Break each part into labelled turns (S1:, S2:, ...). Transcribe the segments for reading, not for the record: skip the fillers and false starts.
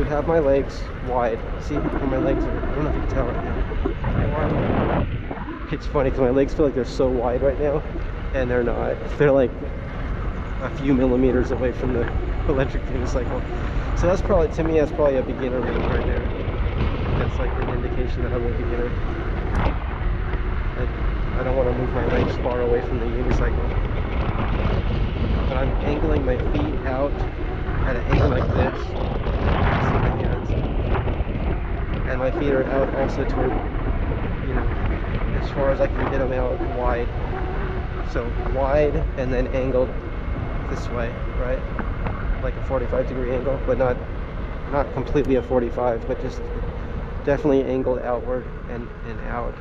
S1: have my legs wide. See how my legs are, I don't know if you can tell right now. It's funny because my legs feel like they're so wide right now, and they're not. They're like a few millimeters away from the electric unicycle. So that's probably, to me, that's probably a beginner move right there. That's like an indication that I'm a beginner. I don't want to move my legs far away from the unicycle. But I'm angling my feet out at an angle like this. See my hands. And my feet are out also toward, you know, as far as I can get them out wide. So wide and then angled this way, right? Like a 45-degree angle, but not completely a 45, but just definitely angled outward and out.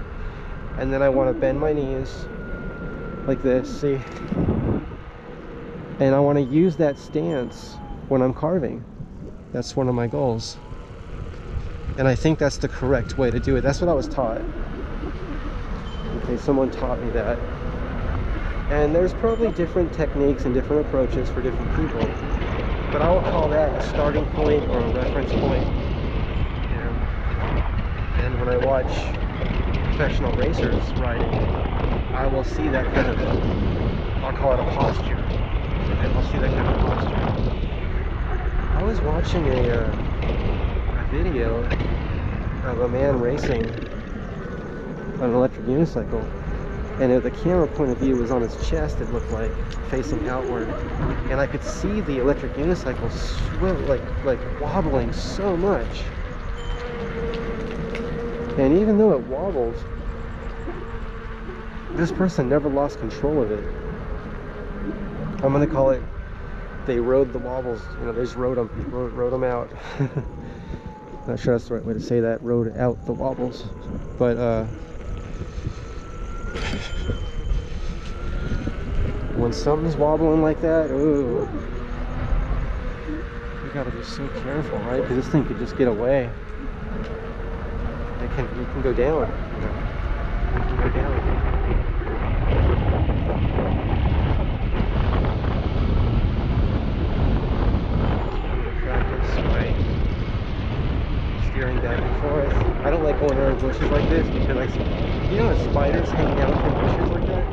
S1: And then I want to bend my knees like this, see? And I want to use that stance when I'm carving. That's one of my goals. And I think that's the correct way to do it. That's what I was taught. Okay, someone taught me that. And there's probably different techniques and different approaches for different people. But I would call that a starting point or a reference point. You know? And when I watch professional racers riding, I will see that kind of, I'll call it a posture. And I'll see that kind of posture. I was watching a video of a man racing on an electric unicycle, and the camera point of view was on his chest, it looked like, facing outward, and I could see the electric unicycle like wobbling so much. And even though it wobbled, this person never lost control of it. I'm gonna call it, they rode the wobbles, you know, they just rode them out. Not sure that's the right way to say that, rode out the wobbles. But when something's wobbling like that, ooh, you gotta be so careful, right? Because this thing could just get away. You can go down. You can go down. Practice by steering back and forth. I don't like going around bushes like this because I see, you know, the spiders hanging out from bushes like that.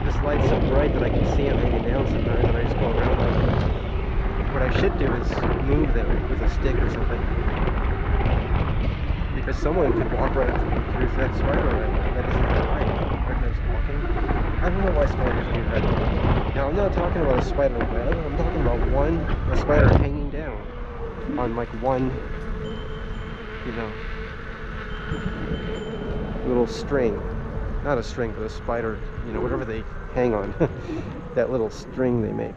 S1: This light's so bright that I can see them hanging down sometimes, and I just go around them. What I should do is move them with a stick or something. Because someone could walk right through that spider right now. That isn't that light. Aren't they just walking? I don't know why spiders do that. Now, I'm not talking about a spider web. I'm talking about a spider hanging down on like one, you know, little string. Not a string, but a spider, you know, whatever they hang on. That little string they make.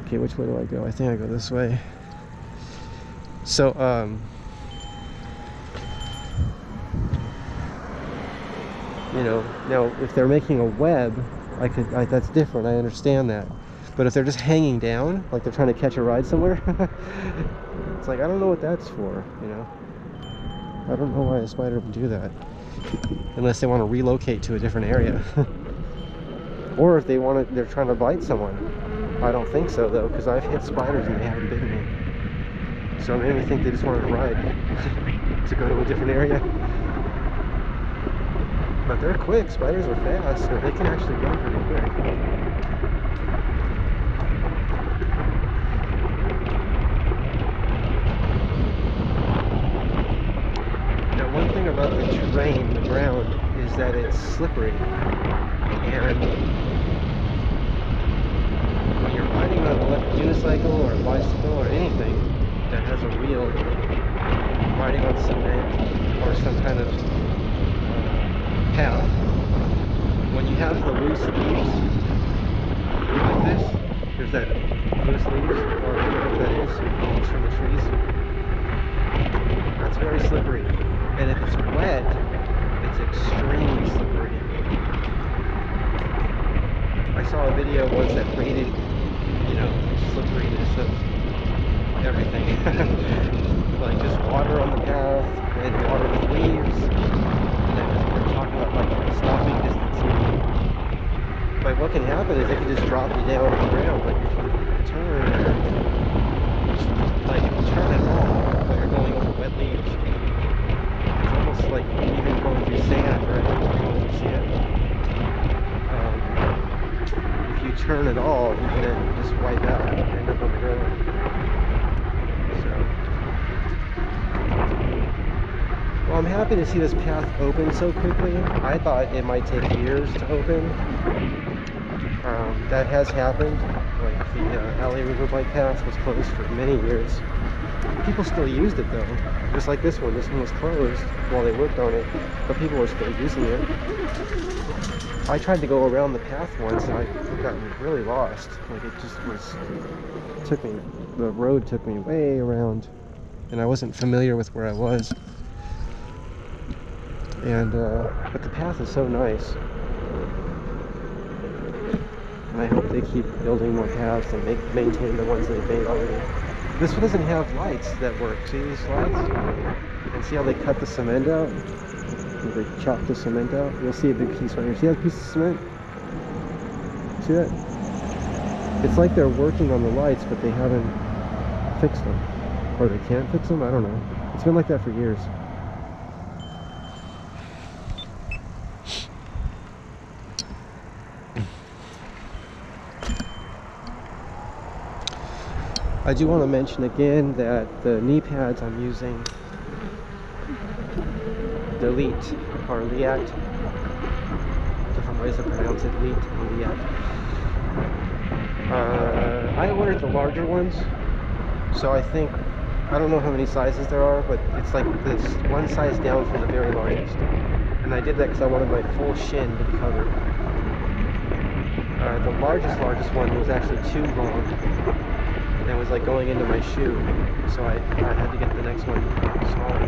S1: Okay, which way do I go? I think I go this way. So, you know, now if they're making a web, that's different, I understand that. But if they're just hanging down, like they're trying to catch a ride somewhere, it's like, I don't know what that's for, you know. I don't know why a spider would do that. Unless they want to relocate to a different area. Or if they're trying to bite someone. I don't think so though, because I've hit spiders and they haven't bitten me. So it made me think they just wanted to ride to go to a different area. But they're quick, spiders are fast, so they can actually run pretty quick. Now one thing about the terrain, the ground, is that it's slippery. And when you're riding on an electric unicycle or a bicycle or anything that has a wheel, riding on cement or some kind of path, when you have the loose leaves like this, there's that loose leaves, or whatever that is, leaves from the trees, that's very slippery. And if it's wet, it's extremely slippery. I saw a video once that rated, you know, slipperiness of everything. Like just water on the path, and water with leaves, and then we're talking about like stopping distance. But what can happen is they can just drop you down on the ground, like if you turn, like turn at all, you can then just wipe out and end up on the road. So, well, I'm happy to see this path open so quickly. I thought it might take years to open. That has happened. Like the LA River Bike Path was closed for many years. People still used it though, just like this one. This one was closed while they worked on it, but people were still using it. I tried to go around the path once and I got really lost. Like it just was, the road took me way around and I wasn't familiar with where I was. And, but the path is so nice. And I hope they keep building more paths and maintain the ones they've made already. This one doesn't have lights that work. See these lights? And see how they cut the cement out? They chop the cement out. You'll see a big piece right here. See that piece of cement? See that? It's like they're working on the lights, but they haven't fixed them. Or they can't fix them? I don't know. It's been like that for years. I do want to mention again that the knee pads I'm using, the Elite, or Liat, different ways to pronounce it, Elite or Liat. I ordered the larger ones, so I think, I don't know how many sizes there are, but it's like this one size down from the very largest. And I did that because I wanted my full shin to be covered. The largest one was actually too long. And it was like going into my shoe, so I had to get the next one smaller.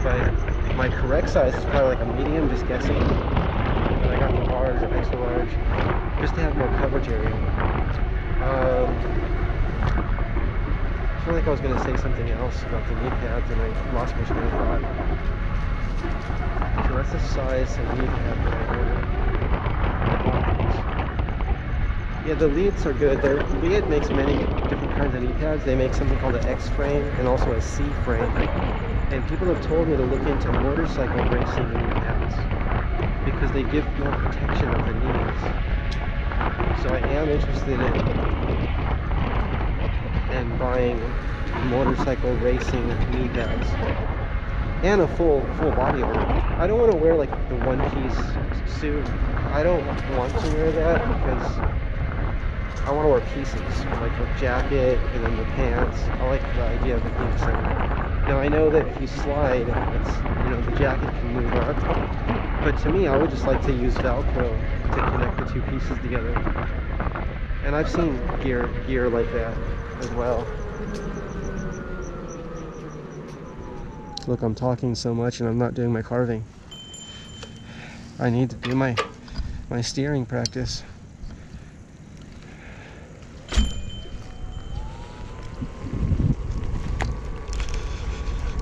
S1: But my correct size is probably like a medium, just guessing. And I got the large or extra large, just to have more coverage area. I feel like I was going to say something else about the knee pads and I lost my train of thought. So that's the size of knee pad that I ordered. Yeah, the Leads are good. Lead makes many different kinds of knee pads. They make something called an X frame and also a C frame. And people have told me to look into motorcycle racing knee pads because they give more protection of the knees. So I am interested in buying motorcycle racing knee pads and a full body armor. I don't want to wear like the one-piece suit. I don't want to wear that because I want to wear pieces, like the jacket and then the pants. I like the idea of it being separate. Now I know that if you slide, it's, the jacket can move up. But to me, I would just like to use Velcro to connect the two pieces together. And I've seen gear like that as well. Look, I'm talking so much and I'm not doing my carving. I need to do my steering practice.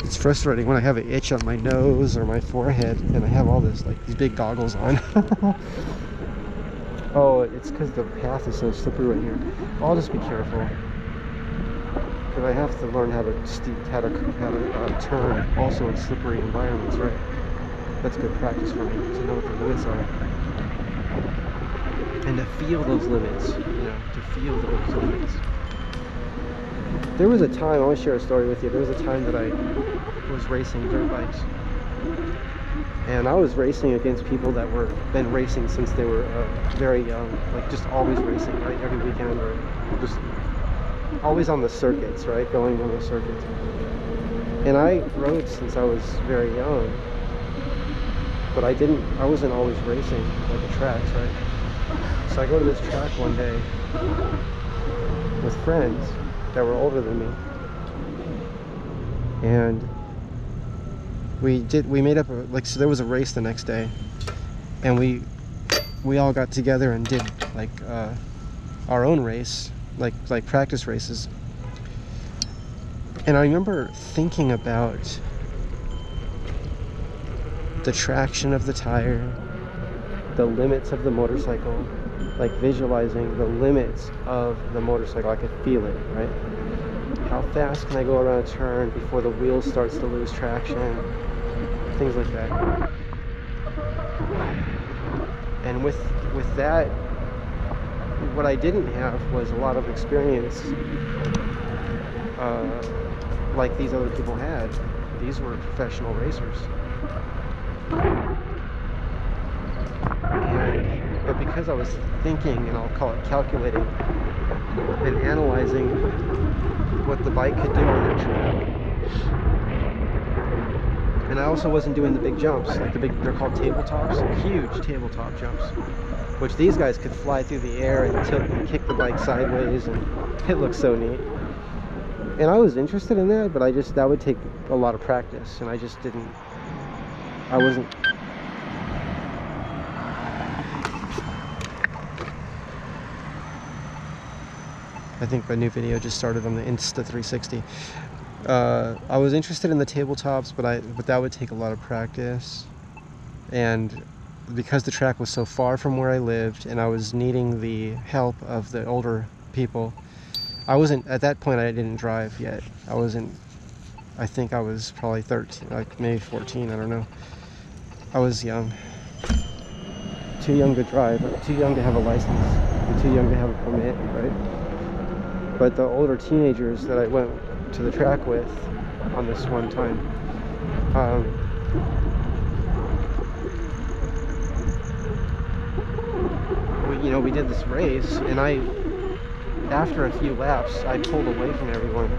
S1: It's frustrating when I have an itch on my nose or my forehead and I have all this, like these big goggles on. Oh, it's because the path is so slippery right here. I'll just be careful. Because I have to learn how to turn also in slippery environments, right? That's good practice for me to know what the limits are. And to feel those limits, to feel those limits. There was a time, I want to share a story with you. There was a time that I was racing dirt bikes. And I was racing against people that were been racing since they were very young. Like just always racing, right? Every weekend or just always on the circuits, right? Going on the circuits. And I rode since I was very young. But I wasn't always racing like the tracks, right? So I go to this track one day with friends that were older than me, and we made up so there was a race the next day, and we all got together and did like our own race, like practice races. And I remember thinking about the traction of the tire, the limits of the motorcycle, like visualizing the limits of the motorcycle. I could feel it, right? How fast can I go around a turn before the wheel starts to lose traction? Things like that. And with that what I didn't have was a lot of experience like these other people had. These were professional racers. But because I was thinking, and I'll call it calculating, and analyzing what the bike could do on that track, and I also wasn't doing the big jumps, like they're called tabletops, huge tabletop jumps, which these guys could fly through the air and tilt and kick the bike sideways, and it looks so neat. And I was interested in that, but that would take a lot of practice, and I wasn't. I think a new video just started on the Insta360. I was interested in the tabletops, but that would take a lot of practice. And because the track was so far from where I lived, and I was needing the help of the older people, at that point I didn't drive yet. I think I was probably 13, like maybe 14, I don't know. I was young. Too young to drive, too young to have a license, and too young to have a permit, right? But the older teenagers that I went to the track with on this one time, we did this race, and after a few laps, I pulled away from everyone.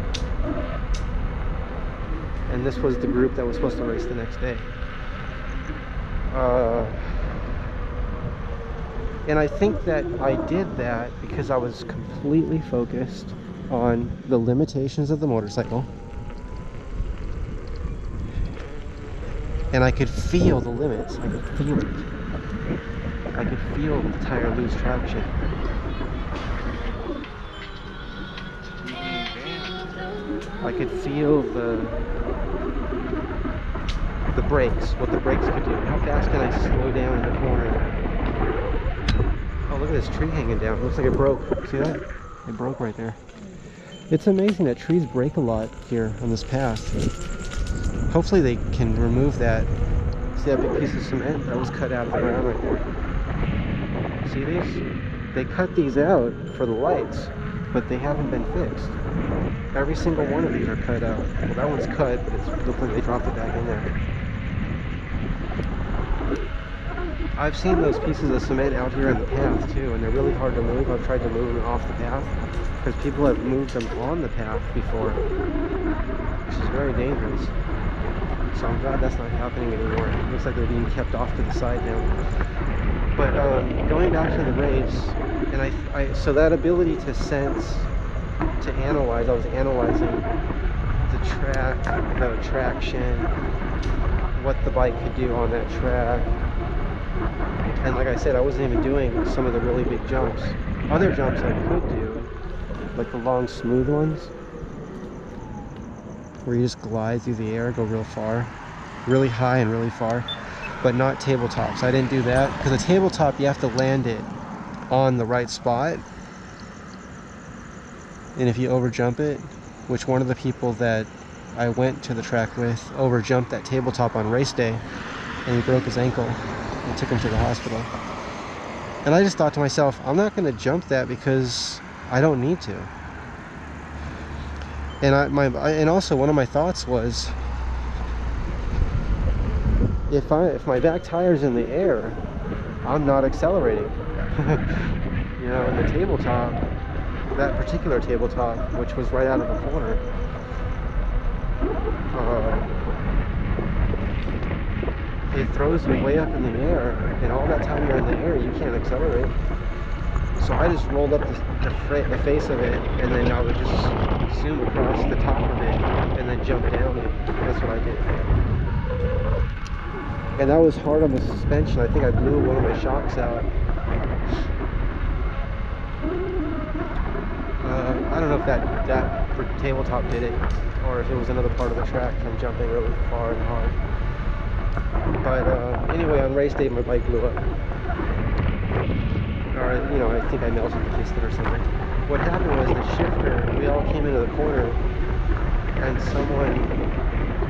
S1: And this was the group that was supposed to race the next day. And I think that I did that because I was completely focused on the limitations of the motorcycle. And I could feel the limits. I could feel it. I could feel the tire lose traction. I could feel the brakes, what the brakes could do. How fast can I slow down in the corner? Oh, look at this tree hanging down. It looks like it broke. See that? It broke right there. It's amazing that trees break a lot here on this path. Hopefully they can remove that. See that big piece of cement that was cut out of the ground right there? See these? They cut these out for the lights, but they haven't been fixed. Every single one of these are cut out. Well, that one's cut, but it looks like they dropped it back in there. I've seen those pieces of cement out here in the path too, and they're really hard to move. I've tried to move them off the path because people have moved them on the path before, which is very dangerous. So I'm glad that's not happening anymore. It looks like they're being kept off to the side now. But going back to the race, and so that ability to sense, to analyze, I was analyzing the track, the traction, what the bike could do on that track. And like I said, I wasn't even doing some of the really big jumps. Other jumps I could do, like the long smooth ones, where you just glide through the air, go real far, really high and really far, but not tabletops. I didn't do that, because a tabletop you have to land it on the right spot, and if you overjump it, which one of the people that I went to the track with overjumped that tabletop on race day, and he broke his ankle and took him to the hospital. And I just thought to myself, I'm not going to jump that because I don't need to. And also one of my thoughts was, if my back tire's in the air, I'm not accelerating. You know, in the tabletop, that particular tabletop, which was right out of the corner, it throws you way up in the air, and all that time you're in the air, you can't accelerate. So I just rolled up the face of it, and then I would just zoom across the top of it, and then jump down it. That's what I did. And that was hard on the suspension. I think I blew one of my shocks out. I don't know if that tabletop did it, or if it was another part of the track from jumping really far and hard. But anyway, on race day, my bike blew up. Or, you know, I think I melted the piston or something. What happened was the shifter, we all came into the corner, and someone,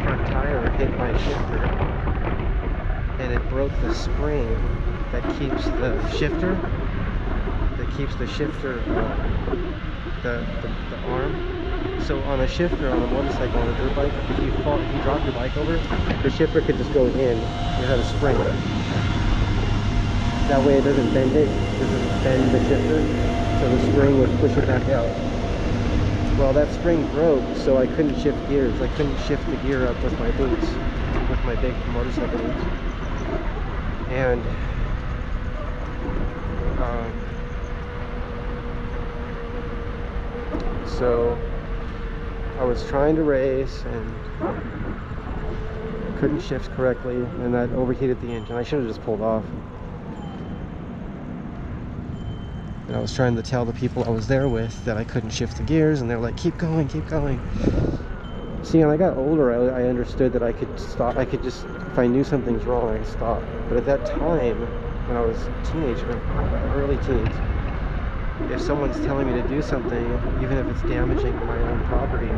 S1: front tire, hit my shifter, and it broke the spring that keeps the shifter, that keeps the shifter, the arm. So on a shifter on a motorcycle, on a dirt bike, if you drop your bike over, the shifter could just go in. It had a spring. That way it doesn't bend it. It doesn't bend the shifter. So the spring would push it back out. Well, that spring broke, so I couldn't shift gears. I couldn't shift the gear up with my boots, with my big motorcycle boots. And so I was trying to race and couldn't shift correctly, and that overheated the engine. I should have just pulled off. And I was trying to tell the people I was there with that I couldn't shift the gears, and they're like, keep going, keep going. See, when I got older, I understood that I could stop. I could just, if I knew something's wrong, I could stop. But at that time, when I was a teenager, early teens, if someone's telling me to do something, even if it's damaging my own property,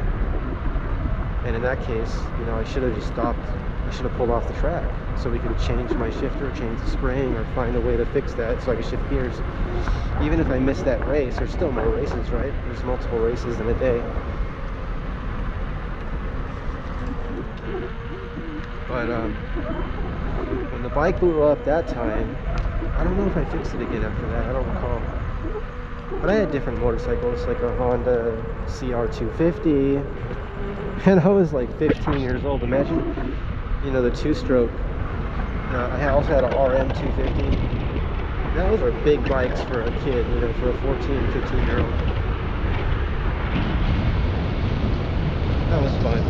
S1: and in that case, you know, I should have just stopped. I should have pulled off the track so we could change my shifter, change the spring, or find a way to fix that so I could shift gears. Even if I missed that race, there's still more races, right? There's multiple races in a day. But when the bike blew up that time, I don't know if I fixed it again after that. I don't recall. But I had different motorcycles, like a Honda CR250, and I was like 15 years old. Imagine, you know, the two-stroke. I also had a RM250. Those are big bikes for a kid, you know, for a 14, 15-year-old. That was fun.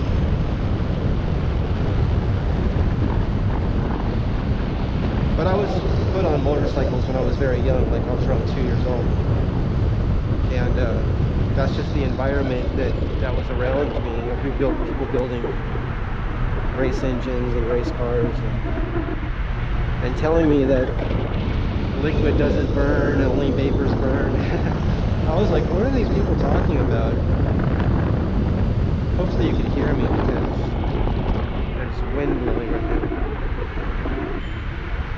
S1: But I was put on motorcycles when I was very young, like I was around 2 years old. And that's just the environment that was around me. You know, people building race engines and race cars, and telling me that liquid doesn't burn, only vapors burn. I was like, what are these people talking about? Hopefully you can hear me because there's wind blowing right now.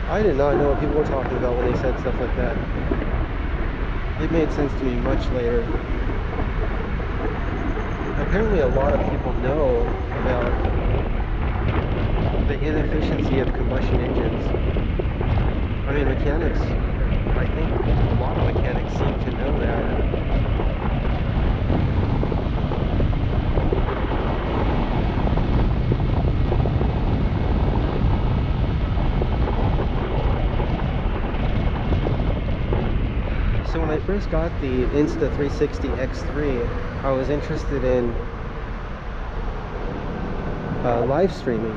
S1: I did not know what people were talking about when they said stuff like that. It made sense to me much later. Apparently a lot of people know about the inefficiency of combustion engines. I mean, mechanics, I think a lot of mechanics seem to know that. So when I first got the Insta360 X3, I was interested in live streaming.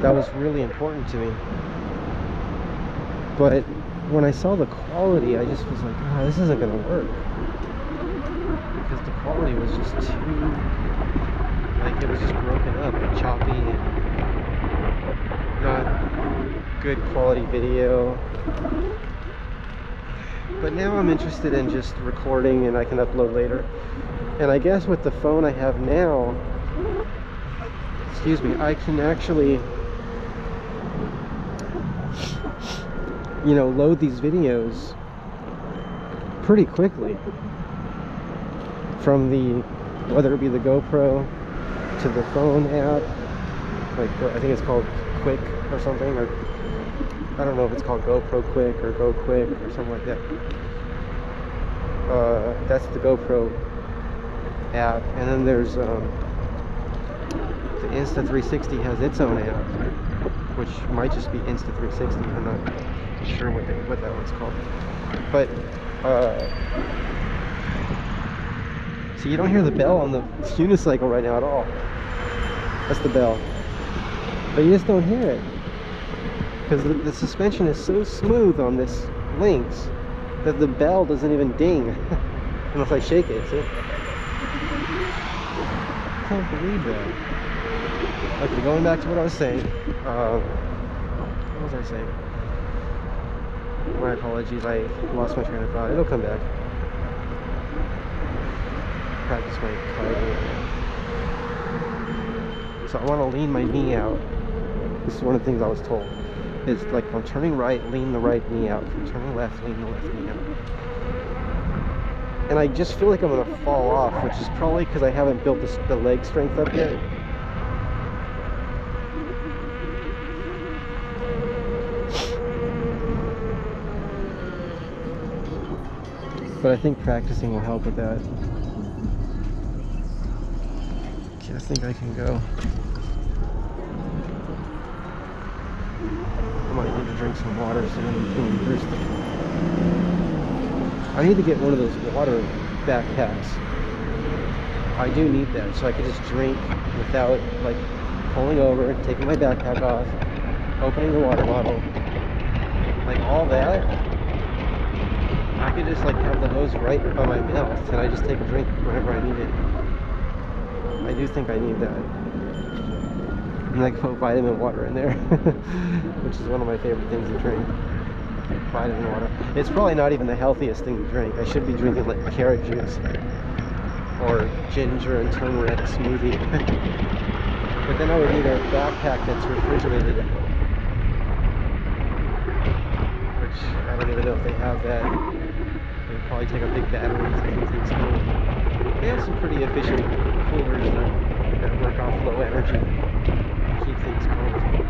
S1: That was really important to me. But when I saw the quality, I just was like, oh, this isn't going to work. Because the quality was just too, like, it was just broken up and choppy and not good quality video. But now I'm interested in just recording, and I can upload later. And I guess with the phone I have now, excuse me, I can actually, you know, load these videos pretty quickly from the, whether it be the GoPro to the phone app, like I think it's called Quick or something, or I don't know if it's called GoPro Quick or Go Quick or something like that. That's the GoPro app, and then there's the Insta360 has its own app, which might just be Insta360. I'm not sure what that one's called. But so you don't hear the bell on the unicycle right now at all. That's the bell, but you just don't hear it because the suspension is so smooth on this Lynx that the bell doesn't even ding unless I shake it. See? I can't believe that. Okay, going back to what I was saying. What was I saying? My apologies, I lost my train of thought. It'll come back. Practice my carving. So I want to lean my knee out. This is one of the things I was told. It's like, if I'm turning right, lean the right knee out. If I'm turning left, lean the left knee out. And I just feel like I'm gonna fall off, which is probably because I haven't built the leg strength up yet. But I think practicing will help with that. Okay, I think I can go. I might need to drink some water so I'm feeling thirsty. I need to get one of those water backpacks. I do need that so I can just drink without like pulling over, taking my backpack off, opening the water bottle. Like all that. I could just like have the hose right by my mouth and I just take a drink whenever I need it. I do think I need that. And I put vitamin water in there, which is one of my favorite things to drink. Vitamin water. It's probably not even the healthiest thing to drink. I should be drinking like carrot juice or ginger and turmeric smoothie. But then I would need a backpack that's refrigerated, which I don't even know if they have that. They would probably take a big battery to keep things cool. They have some pretty efficient coolers that work off low energy, keep things cold.